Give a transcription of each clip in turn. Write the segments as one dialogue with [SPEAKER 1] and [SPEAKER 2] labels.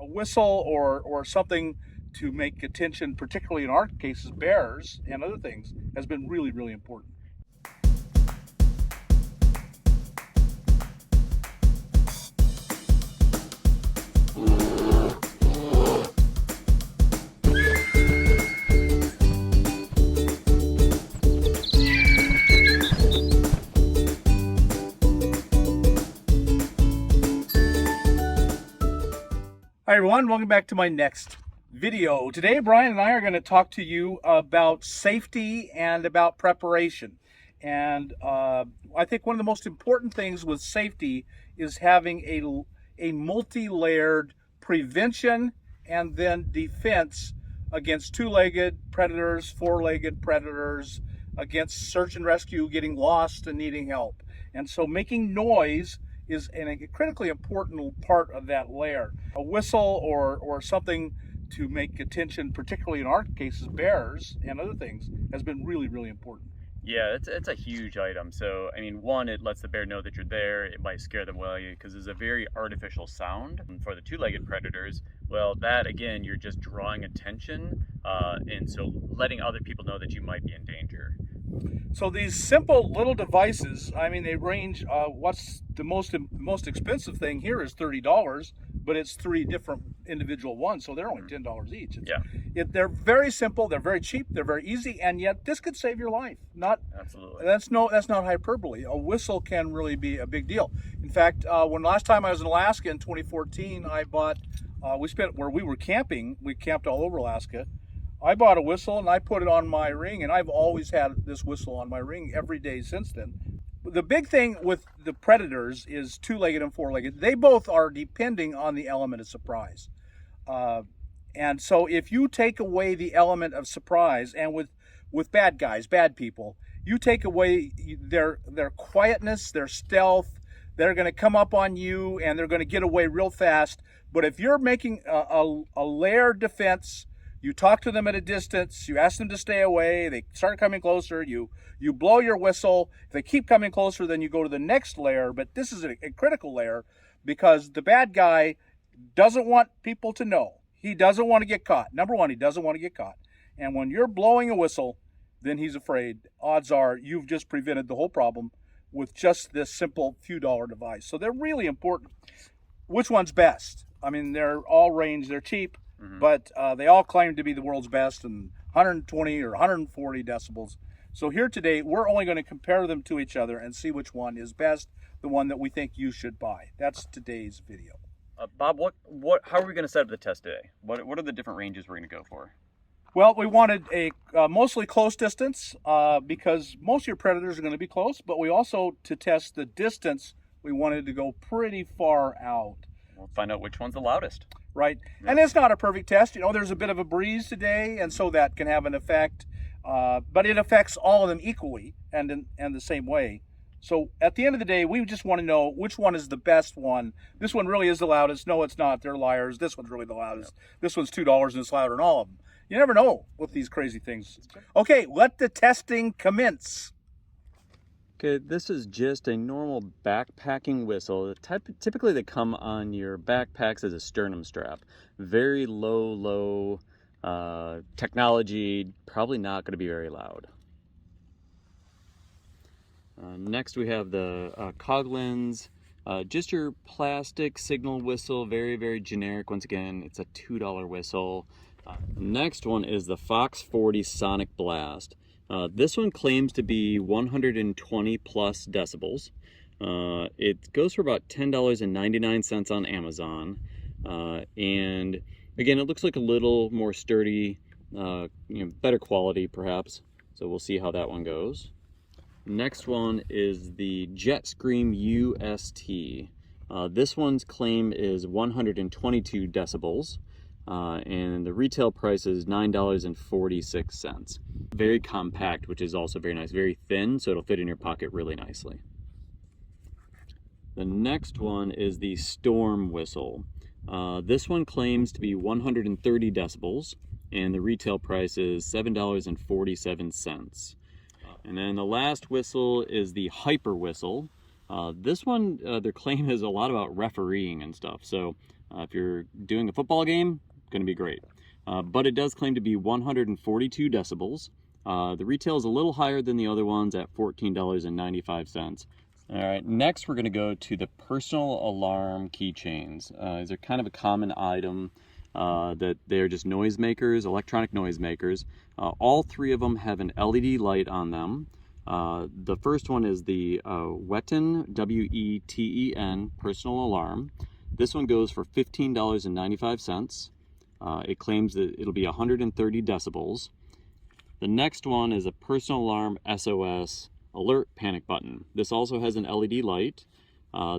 [SPEAKER 1] A whistle or something to make attention, particularly in our cases, bears and other things, has been really, really important. Hi everyone, welcome back to my next video. Today Brian and I are going to talk to you about safety and about preparation. And I think one of the most important things with safety is having a multi-layered prevention and then defense against two-legged predators, four-legged predators, against search and rescue, getting lost and needing help. And so making noise is a critically important part of that layer. A whistle or something to make attention, particularly in our cases, bears and other things, has been really, really important.
[SPEAKER 2] Yeah, it's a huge item. So, I mean, one, it lets the bear know that you're there. It might scare them away because it's a very artificial sound. And for the two-legged predators, well, that, again, you're just drawing attention. And so letting other people know that you might be in danger.
[SPEAKER 1] So these simple little devices, I mean, they range, what's the most expensive thing here is $30, but it's 3 different individual ones, so they're only $10 each. They're very simple, they're very cheap, they're very easy, and yet this could save your life.
[SPEAKER 2] Absolutely.
[SPEAKER 1] That's not hyperbole. A whistle can really be a big deal. In fact, when last time I was in Alaska in 2014, I bought, where we were camping, we camped all over Alaska. I bought a whistle and I put it on my ring, and I've always had this whistle on my ring every day since then. The big thing with the predators is two-legged and four-legged. They both are depending on the element of surprise. And so if you take away the element of surprise, and with bad guys, bad people, you take away their quietness, their stealth, they're going to come up on you and they're going to get away real fast. But if you're making a layered defense, you talk to them at a distance, you ask them to stay away, they start coming closer, you blow your whistle. If they keep coming closer, then you go to the next layer. But this is a critical layer because the bad guy doesn't want people to know. He doesn't want to get caught. Number one, he doesn't want to get caught. And when you're blowing a whistle, then he's afraid. Odds are you've just prevented the whole problem with just this simple few dollar device. So they're really important. Which one's best? I mean, they're all range, they're cheap. But they all claim to be the world's best, and 120 or 140 decibels. So here today, we're only going to compare them to each other and see which one is best, the one that we think you should buy. That's today's video.
[SPEAKER 2] Bob, how are we going to set up the test today? What are the different ranges we're going to go for?
[SPEAKER 1] Well, we wanted a mostly close distance because most of your predators are going to be close, but we also, to test the distance, we wanted to go pretty far out.
[SPEAKER 2] We'll find out which one's the loudest.
[SPEAKER 1] Right. Yeah. And it's not a perfect test. You know, there's a bit of a breeze today, and so that can have an effect. But it affects all of them equally and the same way. So at the end of the day, we just want to know which one is the best one. This one really is the loudest. No, it's not. They're liars. This one's really the loudest. Yep. This one's $2 and it's louder than all of them. You never know with these crazy things. Okay, let the testing commence.
[SPEAKER 2] Okay, this is just a normal backpacking whistle. Typically they come on your backpacks as a sternum strap. Very low technology, probably not going to be very loud. Next we have the Coghlan's, just your plastic signal whistle, very, very generic. Once again, it's a $2 whistle. Next one is the Fox 40 Sonic Blast. This one claims to be 120 plus decibels. It goes for about $10.99 on Amazon. And again, it looks like a little more sturdy, better quality perhaps. So we'll see how that one goes. Next one is the Jet Scream UST. This one's claim is 122 decibels. And the retail price is $9.46. Very compact, which is also very nice. Very thin, so it'll fit in your pocket really nicely. The next one is the Storm Whistle. This one claims to be 130 decibels, and the retail price is $7.47. And then the last whistle is the Hyper Whistle. This one, their claim is a lot about refereeing and stuff. So If you're doing a football game, going to be great. But it does claim to be 142 decibels. The retail is a little higher than the other ones at $14.95. All right, next we're going to go to the personal alarm keychains. These are kind of a common item that they're just noisemakers, electronic noisemakers. All three of them have an LED light on them. The first one is the Weten, W-E-T-E-N, personal alarm. This one goes for $15.95. It claims that it'll be 130 decibels. The next one is a personal alarm SOS alert panic button. This also has an LED light.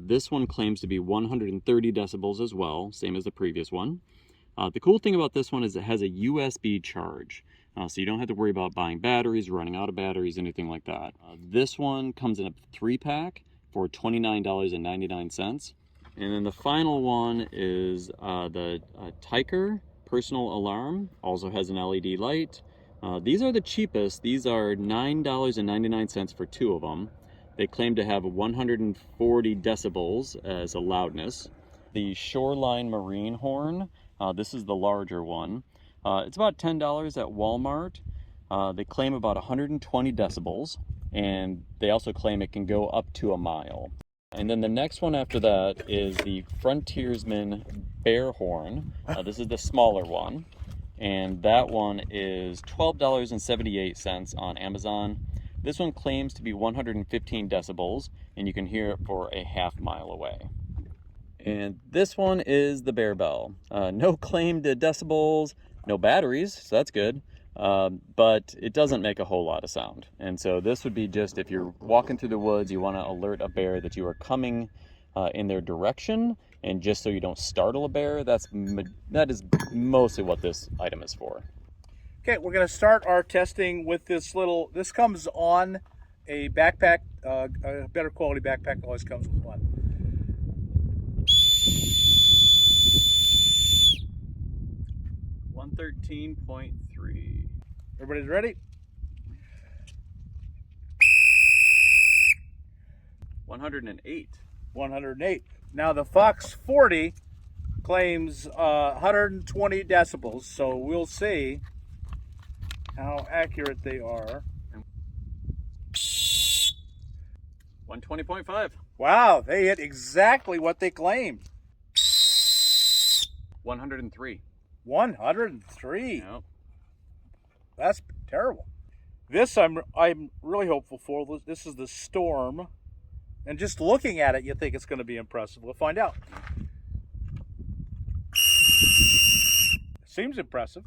[SPEAKER 2] This one claims to be 130 decibels as well, same as the previous one. The cool thing about this one is it has a USB charge. So you don't have to worry about buying batteries, running out of batteries, anything like that. This one comes in a 3-pack for $29.99. And then the final one is the Tiker personal alarm. Also has an LED light. These are the cheapest. These are $9.99 for 2 of them. They claim to have 140 decibels as a loudness. The Shoreline Marine horn, this is the larger one. It's about $10 at Walmart. They claim about 120 decibels, and they also claim it can go up to a mile. And then the next one after that is the Frontiersman Bear horn. This is the smaller one, and that one is $12.78 on Amazon. This one claims to be 115 decibels, and you can hear it for a half mile away. And this one is the Bear Bell. No claim to decibels, no batteries, so that's good. But it doesn't make a whole lot of sound. And so this would be just if you're walking through the woods, you want to alert a bear that you are coming in their direction, and just so you don't startle a bear. That is mostly what this item is for.
[SPEAKER 1] Okay, we're going to start our testing with this this comes on a backpack. A better quality backpack always comes with one.
[SPEAKER 2] $113.3.
[SPEAKER 1] Everybody's ready?
[SPEAKER 2] 108.
[SPEAKER 1] 108. Now the Fox 40 claims 120 decibels, so we'll see how accurate they are.
[SPEAKER 2] 120.5.
[SPEAKER 1] Wow, they hit exactly what they claimed.
[SPEAKER 2] 103.
[SPEAKER 1] 103.
[SPEAKER 2] Yep.
[SPEAKER 1] That's terrible. This I'm really hopeful for. This is the Storm, and just looking at it, you think it's going to be impressive. We'll find out. Seems impressive.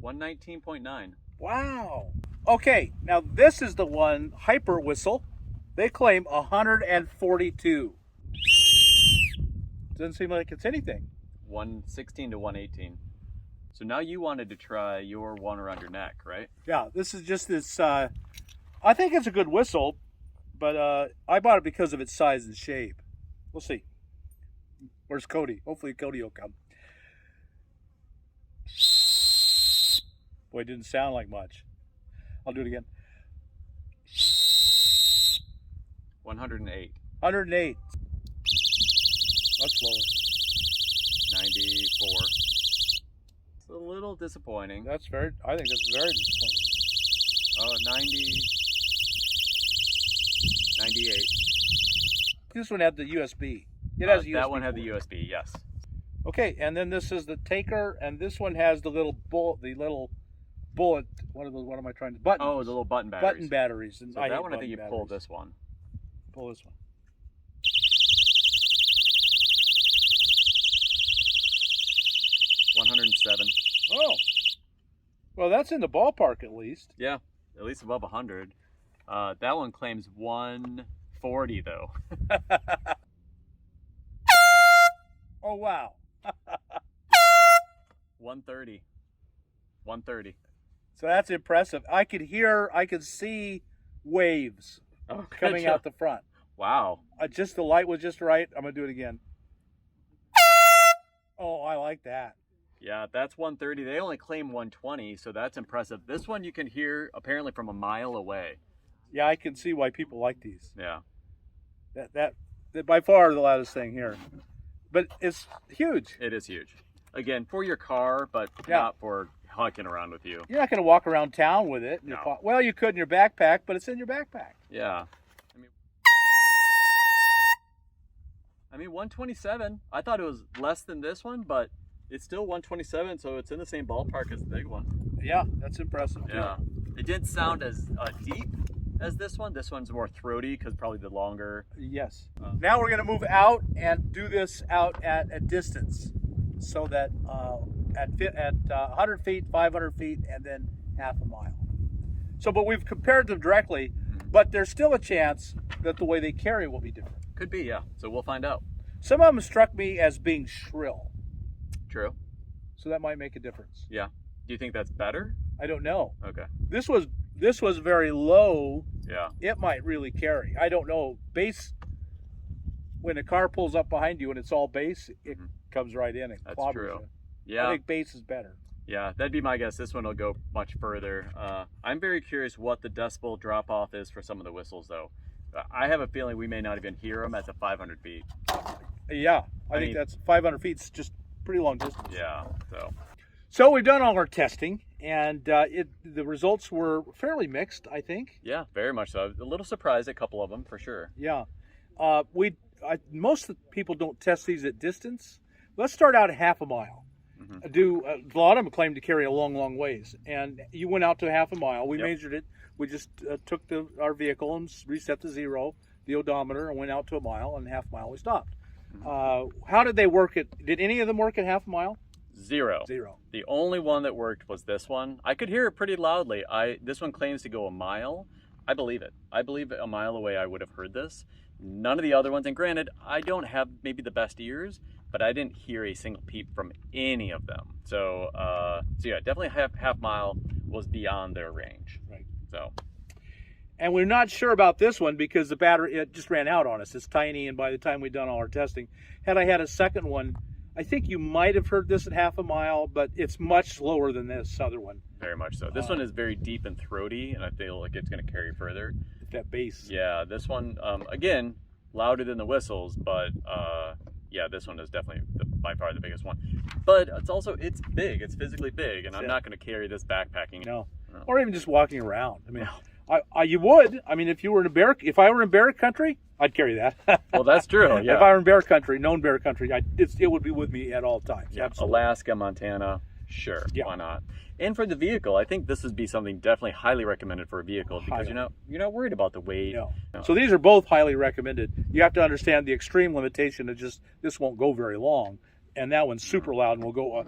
[SPEAKER 2] 119.9.
[SPEAKER 1] Wow. Okay, now this is the one, Hyper Whistle. They claim 142. Doesn't seem like it's anything.
[SPEAKER 2] 116 to 118. So now you wanted to try your one around your neck, right?
[SPEAKER 1] Yeah, this is just this, I think it's a good whistle, but I bought it because of its size and shape. We'll see. Where's Cody? Hopefully Cody will come. Boy, it didn't sound like much. I'll do it again.
[SPEAKER 2] 108.
[SPEAKER 1] 108. Much lower.
[SPEAKER 2] 94. It's a little disappointing.
[SPEAKER 1] I think that's very disappointing.
[SPEAKER 2] Oh, 90. 98.
[SPEAKER 1] This one had the USB. It has a USB.
[SPEAKER 2] That one had the USB, yes.
[SPEAKER 1] Okay, and then this is the Taker, and this one has the little bullet. What am I trying to? Buttons.
[SPEAKER 2] Oh, the little button batteries.
[SPEAKER 1] Button batteries. And
[SPEAKER 2] So that one, I think you pull this one.
[SPEAKER 1] Pull this one.
[SPEAKER 2] $107.
[SPEAKER 1] Oh, well, that's in the ballpark at least.
[SPEAKER 2] Yeah, at least above 100. That one claims 140 though.
[SPEAKER 1] Oh wow.
[SPEAKER 2] 130. 130.
[SPEAKER 1] So that's impressive. I could see waves coming out the front.
[SPEAKER 2] Wow.
[SPEAKER 1] The light was just right. I'm gonna do it again. Oh, I like that.
[SPEAKER 2] Yeah, that's 130. They only claim 120, so that's impressive. This one you can hear apparently from a mile away.
[SPEAKER 1] Yeah, I can see why people like these.
[SPEAKER 2] Yeah.
[SPEAKER 1] That by far the loudest thing here. but it's huge.
[SPEAKER 2] It is huge. Again, for your car, but
[SPEAKER 1] Yeah.
[SPEAKER 2] not for hiking around with you.
[SPEAKER 1] You're not going to walk around town with it. In your
[SPEAKER 2] No.
[SPEAKER 1] well, you could in your backpack, but it's in your backpack.
[SPEAKER 2] Yeah. I mean 127. I thought it was less than this one, but it's still 127, so it's in the same ballpark as the big one.
[SPEAKER 1] Yeah, that's impressive. Too.
[SPEAKER 2] Yeah. It didn't sound as deep as this one. This one's more throaty because probably the longer.
[SPEAKER 1] Yes. Now we're going to move out and do this out at a distance, so that at 100 feet, 500 feet, and then half a mile. So, but we've compared them directly, but there's still a chance that the way they carry will be different.
[SPEAKER 2] Could be, yeah. So we'll find out.
[SPEAKER 1] Some of them struck me as being shrill,
[SPEAKER 2] True.
[SPEAKER 1] so that might make a difference.
[SPEAKER 2] Yeah. Do you think that's better?
[SPEAKER 1] I don't know.
[SPEAKER 2] Okay.
[SPEAKER 1] This was very low.
[SPEAKER 2] Yeah.
[SPEAKER 1] It might really carry. I don't know. Bass, when a car pulls up behind you and it's all bass, it comes right in and
[SPEAKER 2] That's
[SPEAKER 1] clobbers
[SPEAKER 2] true.
[SPEAKER 1] you.
[SPEAKER 2] Yeah.
[SPEAKER 1] I think bass is better.
[SPEAKER 2] Yeah, that'd be my guess. This one will go much further. I'm very curious what the decibel drop off is for some of the whistles, though. I have a feeling we may not even hear them at the 500 feet.
[SPEAKER 1] Yeah, I think
[SPEAKER 2] mean,
[SPEAKER 1] that's 500 feet. It's just pretty long distance.
[SPEAKER 2] Yeah,
[SPEAKER 1] So we've done all our testing, and the results were fairly mixed, I think.
[SPEAKER 2] yeah, very much so. I was a little surprised at a couple of them, for sure.
[SPEAKER 1] Yeah. Most of the people don't test these at distance. Let's start out at half a mile. A lot of them claim to carry a long, long ways. And you went out to half a mile. We measured it. We just took our vehicle and reset the zero, the odometer, and went out to a mile, and half a mile we stopped. How did they work it? Did any of them work at half a mile?
[SPEAKER 2] Zero. The only one that worked was this one. I could hear it pretty loudly. This one claims to go a mile. I believe it. I believe a mile away I would have heard this. None of the other ones, and granted, I don't have maybe the best ears, but I didn't hear a single peep from any of them. So yeah, definitely half mile was beyond their range.
[SPEAKER 1] Right.
[SPEAKER 2] So.
[SPEAKER 1] And we're not sure about this one because the battery, it just ran out on us. It's tiny, and by the time we'd done all our testing, had I had a second one, I think you might have heard this at half a mile, but it's much slower than this other one.
[SPEAKER 2] Very much so. This one is very deep and throaty, and I feel like it's going to carry further.
[SPEAKER 1] That bass.
[SPEAKER 2] Yeah, this one, again, louder than the whistles, but yeah, this one is definitely by far the biggest one. But it's big. It's physically big, and I'm not going to carry this backpacking.
[SPEAKER 1] No. Or even just walking around. I mean, you would. I mean, if I were in bear country, I'd carry that.
[SPEAKER 2] Well, that's true. Yeah.
[SPEAKER 1] If I were in bear country, known bear country, it would be with me at all times.
[SPEAKER 2] Yeah.
[SPEAKER 1] Absolutely.
[SPEAKER 2] Alaska, Montana, sure.
[SPEAKER 1] Yeah.
[SPEAKER 2] Why not? And for the vehicle, I think this would be something definitely highly recommended for a vehicle because you're not worried about the weight.
[SPEAKER 1] No.
[SPEAKER 2] No.
[SPEAKER 1] So these are both highly recommended. You have to understand the extreme limitation of just this won't go very long, and that one's super loud and will go.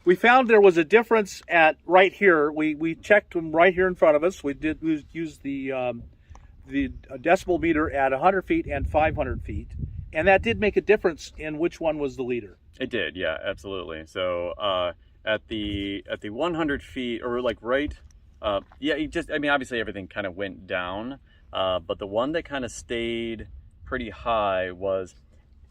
[SPEAKER 1] We found there was a difference at right here. We checked them right here in front of us. We did use the decibel meter at 100 feet and 500 feet, and that did make a difference in which one was the leader.
[SPEAKER 2] It did, yeah, absolutely. So at the 100 feet, or like obviously everything kind of went down, but the one that kind of stayed pretty high was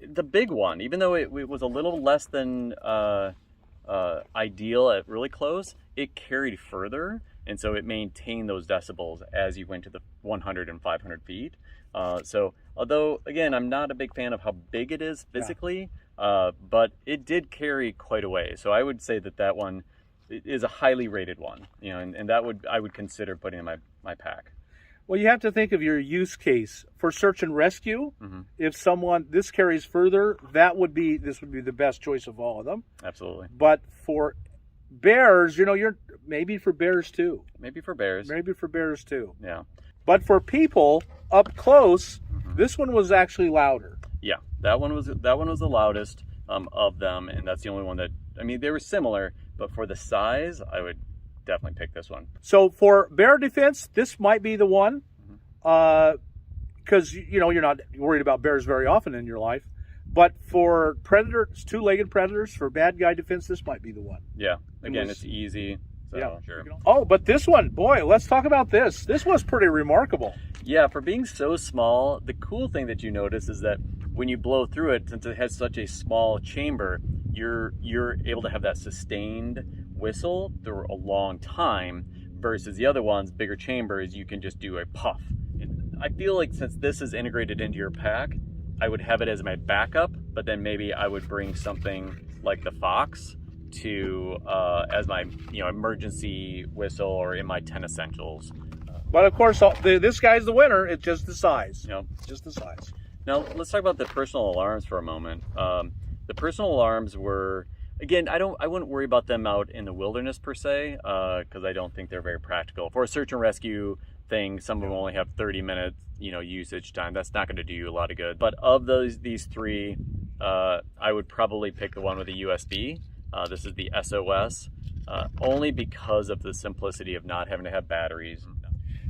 [SPEAKER 2] the big one. Even though it was a little less than ideal at really close, it carried further, and so it maintained those decibels as you went to the 100 and 500 feet. So although again, I'm not a big fan of how big it is physically, but it did carry quite a way. So I would say that one is a highly rated one, and I would consider putting in my pack.
[SPEAKER 1] Well, you have to think of your use case for search and rescue. If this carries further, this would be the best choice of all of them.
[SPEAKER 2] Absolutely.
[SPEAKER 1] But for bears, you're maybe for bears too.
[SPEAKER 2] Maybe for bears.
[SPEAKER 1] Yeah. But for people up close, this one was actually louder.
[SPEAKER 2] Yeah, that one was the loudest of them, and that's the only one that, they were similar, but for the size, I would definitely pick this one.
[SPEAKER 1] So for bear defense, this might be the one, because you're not worried about bears very often in your life. But for predators, two-legged predators, for bad guy defense, this might be the one.
[SPEAKER 2] Yeah, again, it's easy. So,
[SPEAKER 1] yeah,
[SPEAKER 2] sure.
[SPEAKER 1] Oh, but this one, boy, let's talk about this. This was pretty remarkable.
[SPEAKER 2] Yeah, for being so small, the cool thing that you notice is that when you blow through it, since it has such a small chamber, you're able to have that sustained whistle through a long time, versus the other ones, bigger chambers, you can just do a puff. And I feel like since this is integrated into your pack, I would have it as my backup but then maybe I would bring something like the Fox to as my emergency whistle or in my 10 essentials.
[SPEAKER 1] But of course, this guy's the winner. It's just the size. Just the size.
[SPEAKER 2] Now let's talk about the personal alarms for a moment. The personal alarms were, again, I wouldn't worry about them out in the wilderness per se, because I don't think they're very practical. For a search and rescue thing, some of them only have 30 minutes, usage time. That's not going to do you a lot of good. But of these three, I would probably pick the one with a USB. This is the SOS, only because of the simplicity of not having to have batteries.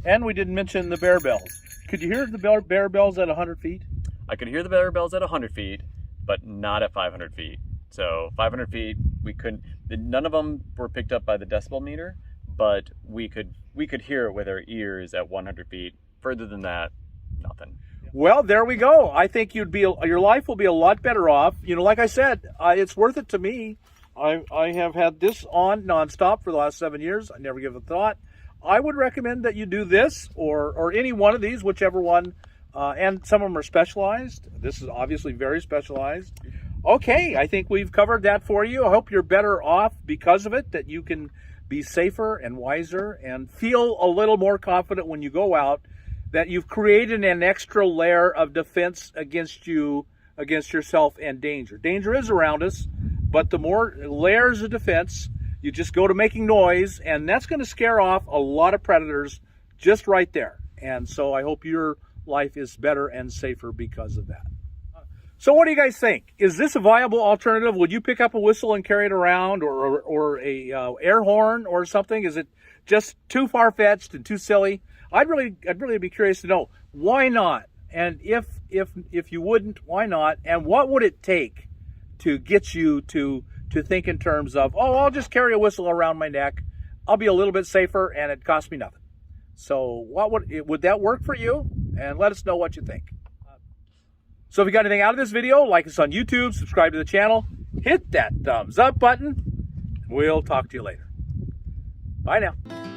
[SPEAKER 1] And we didn't mention the bear bells. Could you hear the bear bells at 100 feet?
[SPEAKER 2] I could hear the bear bells at 100 feet, but not at 500 feet. So 500 feet, we couldn't. None of them were picked up by the decibel meter, but we could hear it with our ears at 100 feet. Further than that, nothing.
[SPEAKER 1] Well, there we go. I think your life will be a lot better off. Like I said, it's worth it to me. I have had this on nonstop for the last 7 years. I never give it a thought. I would recommend that you do this or any one of these, whichever one. And some of them are specialized. This is obviously very specialized. Okay, I think we've covered that for you. I hope you're better off because of it, that you can be safer and wiser and feel a little more confident when you go out, that you've created an extra layer of defense against yourself and danger. Danger is around us, but the more layers of defense, you just go to making noise, and that's going to scare off a lot of predators just right there. And so I hope your life is better and safer because of that. So what do you guys think? Is this a viable alternative? Would you pick up a whistle and carry it around, or a air horn or something? Is it just too far-fetched and too silly? I'd really be curious to know, why not? And if you wouldn't, why not? And what would it take to get you to think in terms of, I'll just carry a whistle around my neck. I'll be a little bit safer and it costs me nothing. So would that work for you? And let us know what you think. So if you got anything out of this video, like us on YouTube, subscribe to the channel, hit that thumbs up button. We'll talk to you later. Bye now.